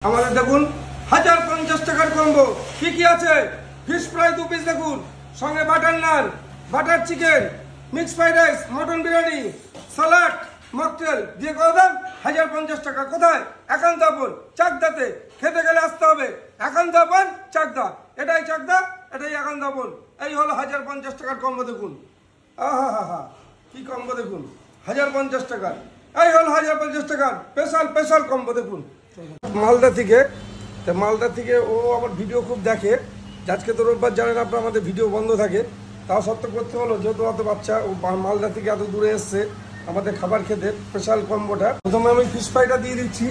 আমাদের দেখুন 1050 টাকার কম্বো কি কি আছে। ফিশ ফ্রাই 2 পিস দেখুন, সঙ্গে butter naan, butter chicken, mix fried rice, mutton biryani, salad, mocktail দিয়ে করে দাম 1050 টাকা। কোথায়? একান্ত আপন চাকদাতে। খেতে গেলে আসতে হবে একান্ত আপন চাকদা। এটাই চাকদা, এটাই একান্ত আপন। এই হলো 1050 টাকার কম্বো দেখুন। আহা কি কম্বো দেখুন, 1050 টাকার। এই হলো 1050 টাকার স্পেশাল কম্বো দেখুন। মালদা থেকে ও আমার ভিডিও খুব দেখে। আজকে তো রোববার, জানেন আপনার আমাদের ভিডিও বন্ধ থাকে, তাও সত্ত্বেও করতে হলো, যেহেতু অত বাচ্চা ও মালদা থেকে এত দূরে এসছে আমাদের খাবার খেতে। স্পেশাল কম্বোটা প্রথমে আমি ফিশ ফ্রাইটা দিয়ে দিচ্ছি।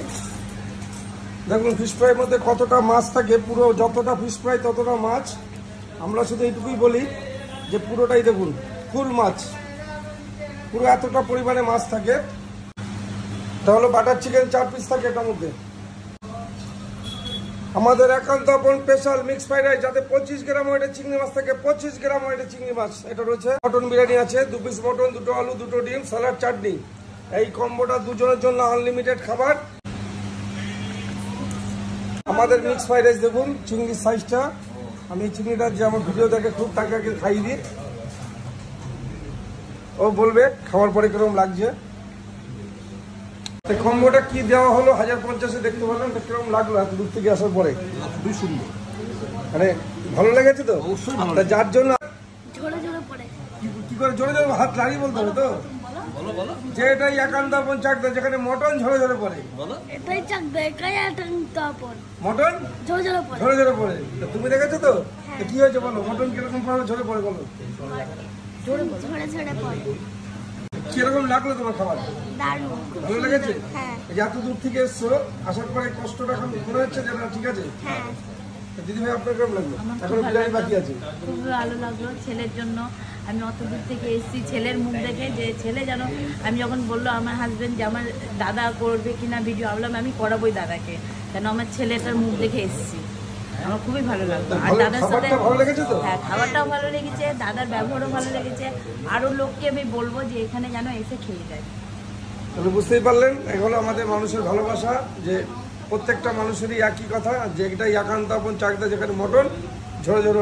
দেখুন ফিশ ফ্রাইয়ের মধ্যে কতটা মাছ থাকে, পুরো যতটা ফিশ ফ্রাই ততটা মাছ। আমরা শুধু এইটুকুই বলি যে পুরোটাই দেখুন ফুল মাছ, পুরো এতটা পরিমাণে মাছ থাকে। তাহলে বাটার চিকেন 4 পিস থাকে এটার মধ্যে। আমাদের একান্ত আপন স্পেশাল মিক্স ফ্রাইড রাইস, যাতে 25 গ্রাম ওয়েটের চিংড়ি মাছ থাকে, 25 গ্রাম ওয়েটের চিংড়ি মাছ। এটা রয়েছে মটন বিরিয়ানি আছে, 2 পিস মটন, 2টো আলু, 2টো ডিম, স্যালাড, চাটনি। এই কম্বোটা দুজনের জন্য আনলিমিটেড খাবার। আমাদের মিক্স ফ্রাইড রাইস দেখুন চিংড়ির সাইজটা। আমি চিংড়িটা যে আমার ভিডিও দেখে খুব তাকে খাইয়ে দিই, ও বলবে খাওয়ার পরে কিরকম লাগছে। কম্বোটা কি দেওয়া হলো 1050-এ, দেখতে পারলাম কিরকম লাগলো এত দূর থেকে আসার পরে। খুবই সুন্দর, মানে ভালো লেগেছে তো অবশ্যই। যার জন্য কি করে জোরে জোরে হাত লাগিয়ে বলতে হবে তো, যে এটাই একান্ত আপন চাকদা, যেখানে মটন ঝরে ঝরে পড়ে। এটাই চাকদা, এটাই একান্ত আপন মটন ঝরে ঝরে পড়ে। তুমি দেখেছো তো কি হয়েছে বলো, মটন কিরকম ঝরে পড়ে বলো, ঝরে পড়ে। কিরকম লাগলো তোমার খাবার? দারুণ, ভালো লেগেছে? হ্যাঁ। এত দূর থেকে এসছো, আসার পরে কষ্টটা এখন মনে হচ্ছে যে না ঠিক আছে? হ্যাঁ। দিদি ভাই আপনার কেমন লাগলো? এখন বিরিয়ানি বাকি আছে। খুব ভালো লাগলো ছেলের জন্য। আমি অত দূর থেকে এসেছি ছেলের মুখ দেখে, যে ছেলে যেন, আমি যখন বললো আমার হাজবেন্ড যে আমার দাদা করবে কিনা ভিডিও, বললাম আমি করাবোই দাদাকে, কেন আমার ছেলেটার মুখ দেখে এসেছি। আমার খুবই ভালো লাগলো। আর দাদার সাথে হ্যাঁ, খাবারটাও ভালো লেগেছে, দাদার ব্যবহারও ভালো লেগেছে। আরো লোককে আমি বলবো যে এখানে যেন এসে খেয়ে যায়। তাহলে বুঝতেই পারলেন, এগুলো আমাদের মানুষের ভালোবাসা, যে প্রত্যেকটা মানুষেরই একই কথা, যে এটাই একান্ত আপন চাকদা, যেখানে মটন ঝরে ঝরে